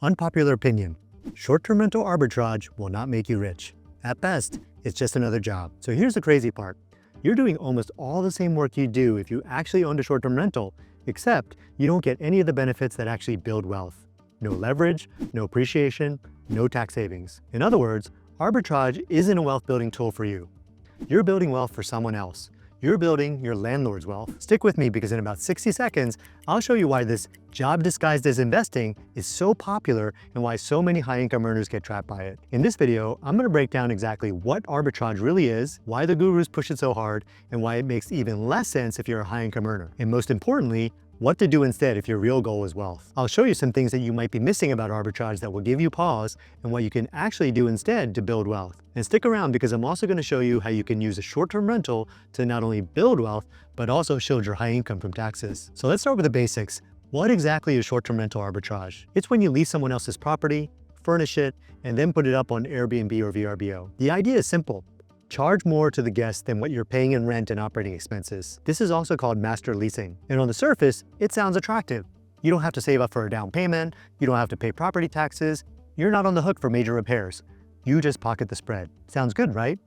Unpopular opinion: short-term rental arbitrage will not make you rich. At best, it's just another job. So here's the crazy part. You're doing almost all the same work you do if you actually owned a short-term rental, except you don't get any of the benefits that actually build wealth. No leverage, no appreciation, no tax savings. In other words, arbitrage isn't a wealth-building tool for you. You're building wealth for someone else. You're building your landlord's wealth. Stick with me because in about 60 seconds, I'll show you why this job disguised as investing is so popular and why so many high-income earners get trapped by it. In this video, I'm going to break down exactly what arbitrage really is, why the gurus push it so hard, and why it makes even less sense if you're a high-income earner. And most importantly, what to do instead if your real goal is wealth. I'll show you some things that you might be missing about arbitrage that will give you pause and what you can actually do instead to build wealth. And stick around because I'm also going to show you how you can use a short-term rental to not only build wealth, but also shield your high income from taxes. So let's start with the basics. What exactly is short-term rental arbitrage? It's when you lease someone else's property, furnish it, and then put it up on Airbnb or VRBO. The idea is simple. Charge more to the guest than what you're paying in rent and operating expenses. This is also called master leasing. And on the surface, it sounds attractive. You don't have to save up for a down payment. You don't have to pay property taxes. You're not on the hook for major repairs. You just pocket the spread. Sounds good, right?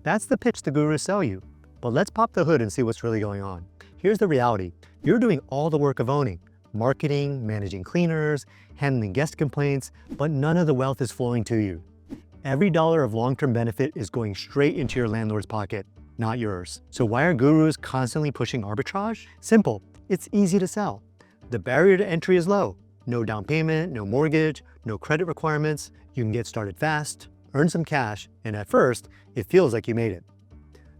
That's the pitch the gurus sell you. But let's pop the hood and see what's really going on. Here's the reality. You're doing all the work of owning. Marketing, managing cleaners, handling guest complaints, but none of the wealth is flowing to you. Every dollar of long-term benefit is going straight into your landlord's pocket, not yours. So why are gurus constantly pushing arbitrage? Simple, it's easy to sell. The barrier to entry is low. No down payment, no mortgage, no credit requirements. You can get started fast, earn some cash, and at first, it feels like you made it.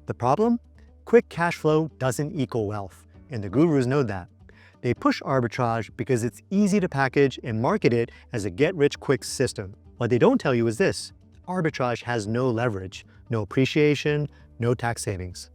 The problem? Quick cash flow doesn't equal wealth, and the gurus know that. They push arbitrage because it's easy to package and market it as a get-rich-quick system. What they don't tell you is this. Arbitrage has no leverage, no appreciation, no tax savings.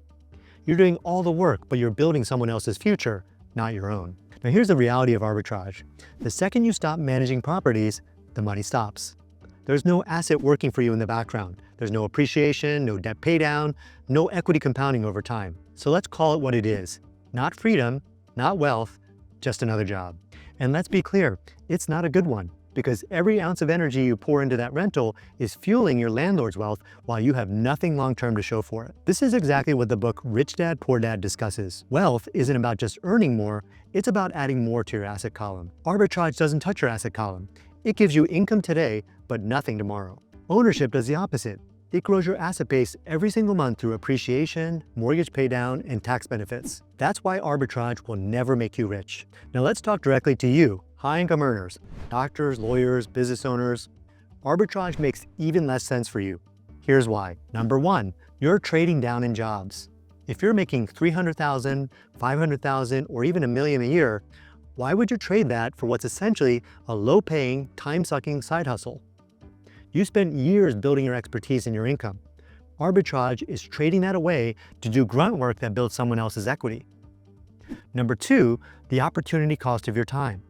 You're doing all the work, but you're building someone else's future, not your own. Now here's the reality of arbitrage. The second you stop managing properties, the money stops. There's no asset working for you in the background. There's no appreciation, no debt paydown, no equity compounding over time. So let's call it what it is. Not freedom, not wealth, just another job. And let's be clear, it's not a good one. Because every ounce of energy you pour into that rental is fueling your landlord's wealth while you have nothing long-term to show for it. This is exactly what the book Rich Dad, Poor Dad discusses. Wealth isn't about just earning more, it's about adding more to your asset column. Arbitrage doesn't touch your asset column. It gives you income today, but nothing tomorrow. Ownership does the opposite. It grows your asset base every single month through appreciation, mortgage paydown, and tax benefits. That's why arbitrage will never make you rich. Now let's talk directly to you, high-income earners, doctors, lawyers, business owners. Arbitrage makes even less sense for you. Here's why. Number one, you're trading down in jobs. If you're making $300,000, $500,000, or even $1 million a year, why would you trade that for what's essentially a low-paying, time-sucking side hustle? You spent years building your expertise and your income. Arbitrage is trading that away to do grunt work that builds someone else's equity. Number two, the opportunity cost of your time.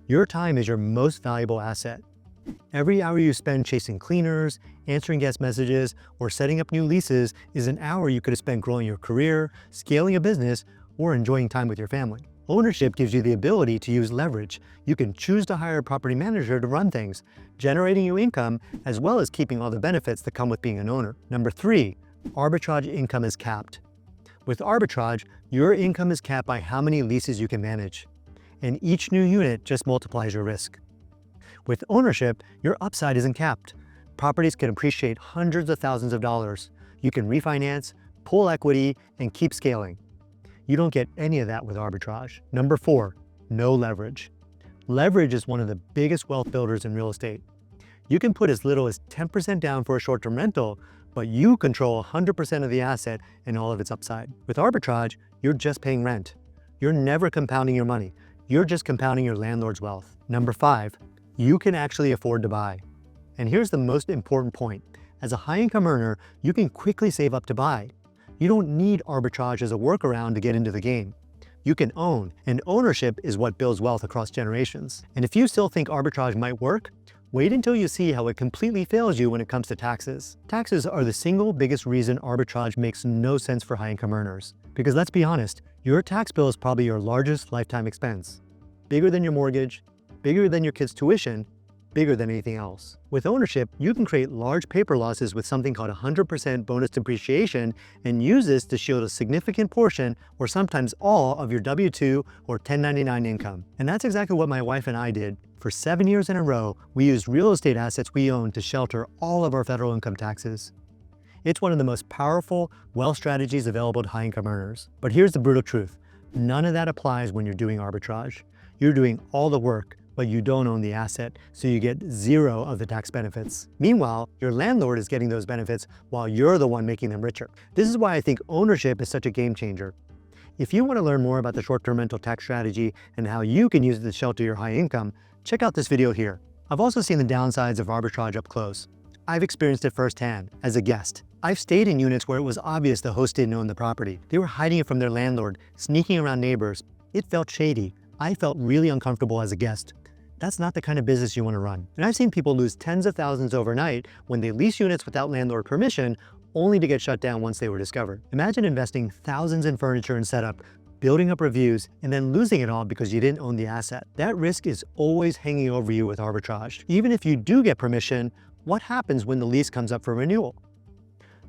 Your time is your most valuable asset. Every hour you spend chasing cleaners, answering guest messages, or setting up new leases is an hour you could have spent growing your career, scaling a business, or enjoying time with your family. Ownership gives you the ability to use leverage. You can choose to hire a property manager to run things, generating you income, as well as keeping all the benefits that come with being an owner. Number three, arbitrage income is capped. With arbitrage, your income is capped by how many leases you can manage. And each new unit just multiplies your risk. With ownership, your upside isn't capped. Properties can appreciate hundreds of thousands of dollars. You can refinance, pull equity, and keep scaling. You don't get any of that with arbitrage. Number four, no leverage. Leverage is one of the biggest wealth builders in real estate. You can put as little as 10% down for a short-term rental, but you control 100% of the asset and all of its upside. With arbitrage, you're just paying rent. You're never compounding your money. You're just compounding your landlord's wealth. Number five, you can actually afford to buy. And here's the most important point. As a high-income earner, you can quickly save up to buy. You don't need arbitrage as a workaround to get into the game. You can own, and ownership is what builds wealth across generations. And if you still think arbitrage might work, wait until you see how it completely fails you when it comes to taxes. Taxes are the single biggest reason arbitrage makes no sense for high-income earners. Because let's be honest, your tax bill is probably your largest lifetime expense. Bigger than your mortgage, bigger than your kids' tuition, bigger than anything else. With ownership, you can create large paper losses with something called 100% bonus depreciation and use this to shield a significant portion or sometimes all of your W-2 or 1099 income. And that's exactly what my wife and I did. For 7 years in a row, we used real estate assets we own to shelter all of our federal income taxes. It's one of the most powerful wealth strategies available to high-income earners. But here's the brutal truth. None of that applies when you're doing arbitrage. You're doing all the work, but you don't own the asset, so you get zero of the tax benefits. Meanwhile, your landlord is getting those benefits while you're the one making them richer. This is why I think ownership is such a game changer. If you want to learn more about the short-term rental tax strategy and how you can use it to shelter your high income, check out this video here. I've also seen the downsides of arbitrage up close. I've experienced it firsthand as a guest. I've stayed in units where it was obvious the host didn't own the property. They were hiding it from their landlord, sneaking around neighbors. It felt shady. I felt really uncomfortable as a guest. That's not the kind of business you want to run. And I've seen people lose tens of thousands overnight when they lease units without landlord permission, only to get shut down once they were discovered. Imagine investing thousands in furniture and setup, building up reviews, and then losing it all because you didn't own the asset. That risk is always hanging over you with arbitrage. Even if you do get permission, what happens when the lease comes up for renewal?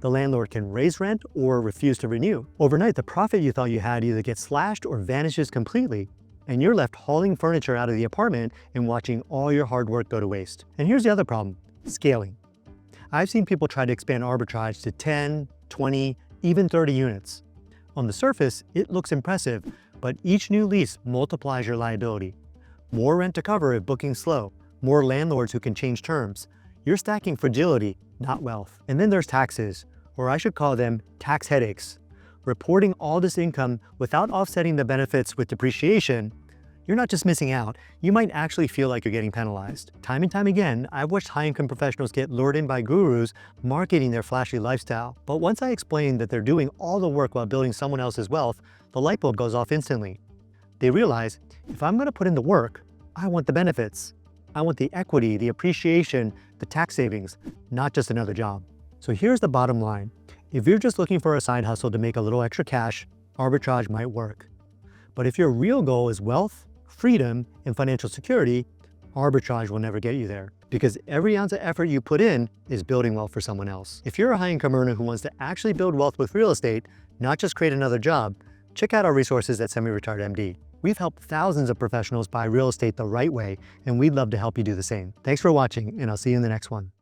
The landlord can raise rent or refuse to renew. Overnight, the profit you thought you had either gets slashed or vanishes completely, and you're left hauling furniture out of the apartment and watching all your hard work go to waste. And here's the other problem, scaling. I've seen people try to expand arbitrage to 10, 20, even 30 units. On the surface, it looks impressive, but each new lease multiplies your liability. More rent to cover if booking's slow, more landlords who can change terms. You're stacking fragility, not wealth. And then there's taxes, or I should call them tax headaches. Reporting all this income without offsetting the benefits with depreciation, you're not just missing out, you might actually feel like you're getting penalized. Time and time again, I've watched high-income professionals get lured in by gurus marketing their flashy lifestyle. But once I explain that they're doing all the work while building someone else's wealth, the light bulb goes off instantly. They realize, if I'm gonna put in the work, I want the benefits. I want the equity, the appreciation, the tax savings, not just another job. So here's the bottom line. If you're just looking for a side hustle to make a little extra cash, arbitrage might work. But if your real goal is wealth, freedom, and financial security, arbitrage will never get you there, because every ounce of effort you put in is building wealth for someone else. If you're a high-income earner who wants to actually build wealth with real estate, not just create another job, check out our resources at Semi-Retired MD. We've helped thousands of professionals buy real estate the right way, and we'd love to help you do the same. Thanks for watching, and I'll see you in the next one.